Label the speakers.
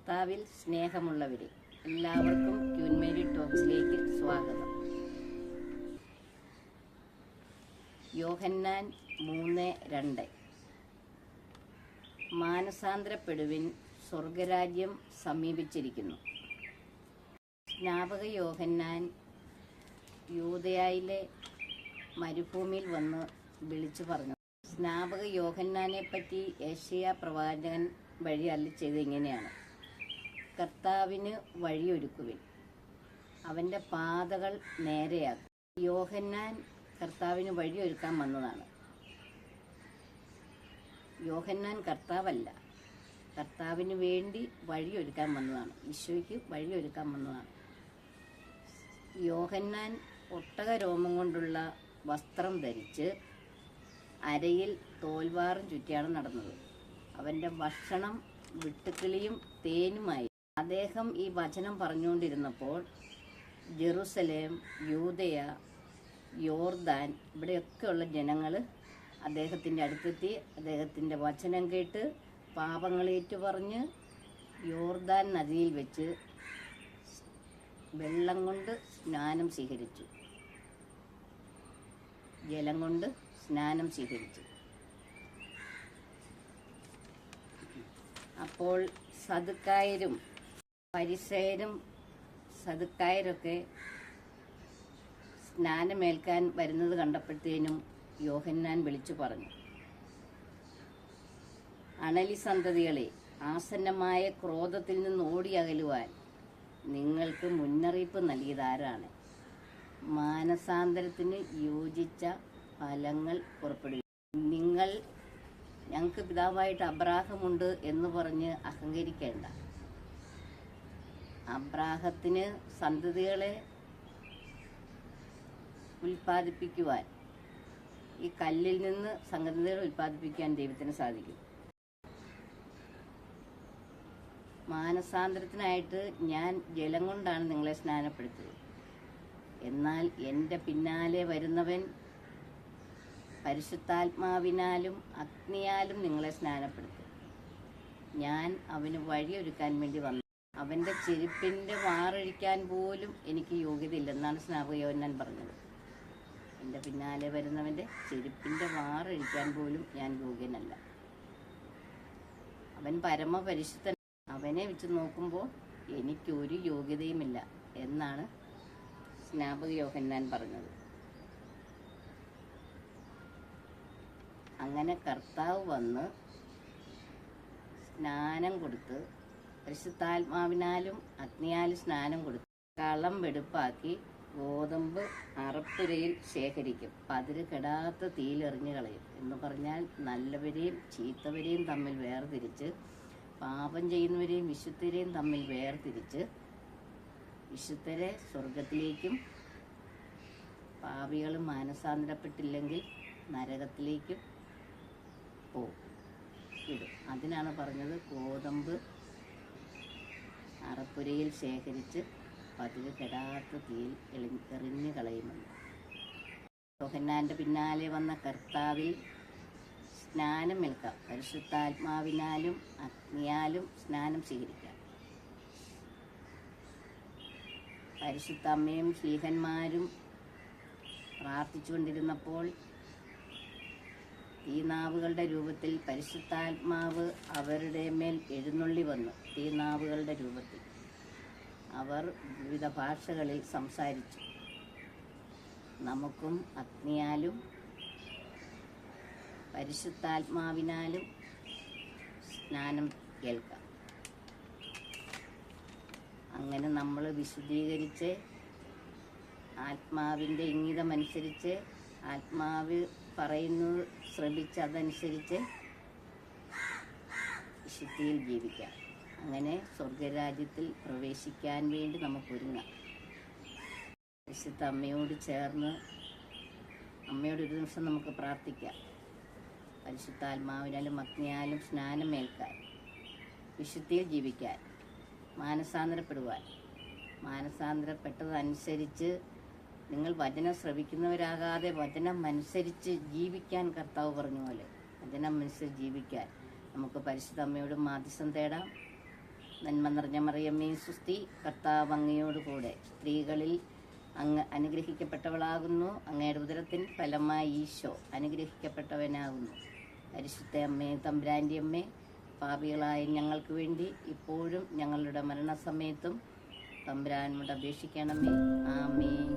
Speaker 1: കർത്താവിൽ സ്നേഹമുള്ളവരെ, എല്ലാവർക്കും ക്യൂൻ മേരി ടോക്സിലേക്ക് സ്വാഗതം. യോഹന്നാൻ 3:2 മാനസാന്തരപ്പെടുവിൻ, സ്വർഗരാജ്യം സമീപിച്ചിരിക്കുന്നു. സ്നാപക യോഹന്നാൻ യൂദയായിലെ മരുഭൂമിയിൽ വന്ന് വിളിച്ചു പറഞ്ഞു. സ്നാപക യോഹന്നാനെ പറ്റി യെശയ്യാ പ്രവാചകൻ വഴി അരുളിച്ചെയ്തത് ഇങ്ങനെയാണ്: കർത്താവിന് വഴിയൊരുക്കുവിൻ, അവൻ്റെ പാതകൾ നേരെയാക്കും. യോഹന്നാൻ കർത്താവിന് വഴിയൊരുക്കാൻ വന്നതാണ്. യോഹന്നാൻ കർത്താവല്ല, കർത്താവിന് വേണ്ടി വഴിയൊരുക്കാൻ വന്നതാണ്. ഈശോയ്ക്ക് വഴിയൊരുക്കാൻ വന്നതാണ്. യോഹന്നാൻ ഒട്ടകരോമം കൊണ്ടുള്ള വസ്ത്രം ധരിച്ച് അരയിൽ തോൽവാറും ചുറ്റിയാണ് നടന്നത്. അവൻ്റെ ഭക്ഷണം വിട്ടുക്കിളിയും തേനുമായി. അദ്ദേഹം ഈ വചനം പറഞ്ഞുകൊണ്ടിരുന്നപ്പോൾ ജെറുസലേം, യൂദയ, യോർദാൻ ഇവിടെയൊക്കെയുള്ള ജനങ്ങൾ അദ്ദേഹത്തിൻ്റെ അടുത്തെത്തി. അദ്ദേഹത്തിൻ്റെ വചനം കേട്ട് പാപങ്ങളേറ്റു പറഞ്ഞ് യോർദാൻ നദിയിൽ വെച്ച് വെള്ളം കൊണ്ട് സ്നാനം സ്വീകരിച്ചു. ജലം കൊണ്ട് സ്നാനം സ്വീകരിച്ചു. അപ്പോൾ സദുക്കായരും ഫരിസേയരും സദുക്കായരൊക്കെ സ്നാനമേൽക്കാൻ വരുന്നത് കണ്ടപ്പോഴത്തേനും യോഹന്നാൻ വിളിച്ചു പറഞ്ഞു: അണലി സന്തതികളെ, ആസന്നമായ ക്രോധത്തിൽ നിന്ന് ഓടിയകലുവാൻ നിങ്ങൾക്ക് മുന്നറിയിപ്പ് നൽകിയതാരാണ്? മാനസാന്തരത്തിന് യോജിച്ച ഫലങ്ങൾ പുറപ്പെടുവിക്കും. നിങ്ങൾ ഞങ്ങൾക്ക് പിതാവായിട്ട് അബ്രാഹമുണ്ട് എന്ന് പറഞ്ഞ് അഹങ്കരിക്കേണ്ട. അബ്രാഹത്തിന് സന്തതികളെ ഉൽപ്പാദിപ്പിക്കുവാൻ, ഈ കല്ലിൽ നിന്ന് സന്തതികളെ ഉൽപ്പാദിപ്പിക്കാൻ ദൈവത്തിന് സാധിക്കും. മാനസാന്തരത്തിനായിട്ട് ഞാൻ ജലം കൊണ്ടാണ് നിങ്ങളെ സ്നാനപ്പെടുത്തിയത്. എന്നാൽ എൻ്റെ പിന്നാലെ വരുന്നവൻ പരിശുദ്ധാത്മാവിനാലും അഗ്നിയാലും നിങ്ങളെ സ്നാനപ്പെടുത്തും. ഞാൻ അവന് വഴിയൊരുക്കാൻ വേണ്ടി വന്നു. അവൻ്റെ ചെരുപ്പിൻ്റെ വാറഴിക്കാൻ പോലും എനിക്ക് യോഗ്യതയില്ലെന്നാണ് സ്നാപക യോഹന്നാൻ പറഞ്ഞത്. എൻ്റെ പിന്നാലെ വരുന്നവൻ്റെ ചെരുപ്പിൻ്റെ വാറഴിക്കാൻ പോലും ഞാൻ യോഗ്യനല്ല. അവൻ പരമപരിശുദ്ധൻ. അവനെ വെച്ച് നോക്കുമ്പോൾ എനിക്കൊരു യോഗ്യതയുമില്ല എന്നാണ് സ്നാപക യോഹന്നാൻ പറഞ്ഞത്. അങ്ങനെ കർത്താവ് വന്ന് സ്നാനം കൊടുത്ത്, പരിശുദ്ധാത്മാവിനാലും അഗ്നിയാലും സ്നാനം കൊടുത്ത് കളം വെടുപ്പാക്കി ഗോതമ്പ് അറപ്പുരയിൽ ശേഖരിക്കും. പതിര് കെടാത്ത തീയിലെറിഞ്ഞു കളയും എന്ന് പറഞ്ഞാൽ നല്ലവരെയും ചീത്തവരെയും തമ്മിൽ വേർതിരിച്ച്, പാപം ചെയ്യുന്നവരെയും വിശുദ്ധരെയും തമ്മിൽ വേർതിരിച്ച്, വിശുദ്ധരെ സ്വർഗത്തിലേക്കും പാപികൾ മാനസാന്തരപ്പെട്ടില്ലെങ്കിൽ നരകത്തിലേക്കും ഇടും. അതിനാണ് പറഞ്ഞത് ഗോതമ്പ് അറപ്പുരയിൽ ശേഖരിച്ച് പതിവ് കെടാത്ത തീയിൽ എറിഞ്ഞു കളയുമെന്ന്. യോഹന്നാൻ്റെ പിന്നാലെ വന്ന കർത്താവിൽ സ്നാനമേൽക്കാം. പരിശുദ്ധാത്മാവിനാലും അഗ്നിയാലും സ്നാനം സ്വീകരിക്കാം. പരിശുദ്ധ അമ്മയും ശ്ലീഹന്മാരും പ്രാർത്ഥിച്ചുകൊണ്ടിരുന്നപ്പോൾ തീനാവുകളുടെ രൂപത്തിൽ പരിശുദ്ധാത്മാവ് അവരുടെ മേൽ എഴുന്നള്ളി വന്നു. തീനാവുകളുടെ രൂപത്തിൽ അവർ വിവിധ ഭാഷകളിൽ സംസാരിച്ചു. നമുക്കും അഗ്നിയാലും പരിശുദ്ധാത്മാവിനാലും സ്നാനം കേൾക്കാം. അങ്ങനെ നമ്മൾ വിശുദ്ധീകരിച്ച് ആത്മാവിൻ്റെ ഇംഗിതമനുസരിച്ച്, ആത്മാവ് പറയുന്നത് ശ്രമിച്ച് അതനുസരിച്ച് വിശുദ്ധിയിൽ ജീവിക്കാം. അങ്ങനെ സ്വർഗരാജ്യത്തിൽ പ്രവേശിക്കാൻ വേണ്ടി നമുക്കൊരുങ്ങാം. വിശുദ്ധ അമ്മയോട് ചേർന്ന് അമ്മയോട് ഒരു നിമിഷം നമുക്ക് പ്രാർത്ഥിക്കാം. പരിശുദ്ധാത്മാവിനാലും അഗ്നിയാലും സ്നാനമേൽക്കാൻ, വിശുദ്ധിയിൽ ജീവിക്കാൻ, മാനസാന്തരപ്പെടുവാൻ. മാനസാന്തരപ്പെട്ടതനുസരിച്ച് നിങ്ങൾ വചനം ശ്രവിക്കുന്നവരാകാതെ വചനം അനുസരിച്ച് ജീവിക്കാൻ കർത്താവ് പറഞ്ഞ പോലെ വചനം അനുസരിച്ച് ജീവിക്കാൻ നമുക്ക് പരിശുദ്ധ അമ്മയോട് മാധ്യസ്ഥം തേടാം. നന്മ നിറഞ്ഞ മറിയമ്മേ സുസ്തി, കർത്താവ് അങ്ങയോട് കൂടെ സ്ത്രീകളിൽ അങ്ങ് അനുഗ്രഹിക്കപ്പെട്ടവളാകുന്നു. അങ്ങയുടെ ഉദരത്തിൻ ഫലമായി ഈശോ അനുഗ്രഹിക്കപ്പെട്ടവനാകുന്നു. പരിശുദ്ധ അമ്മേ, തമ്പുരാൻ്റെ അമ്മേ, പാപികളായ ഞങ്ങൾക്ക് വേണ്ടി ഇപ്പോഴും ഞങ്ങളുടെ മരണസമയത്തും തമ്പുരാനോട് അപേക്ഷിക്കണമേ. ആമേൻ.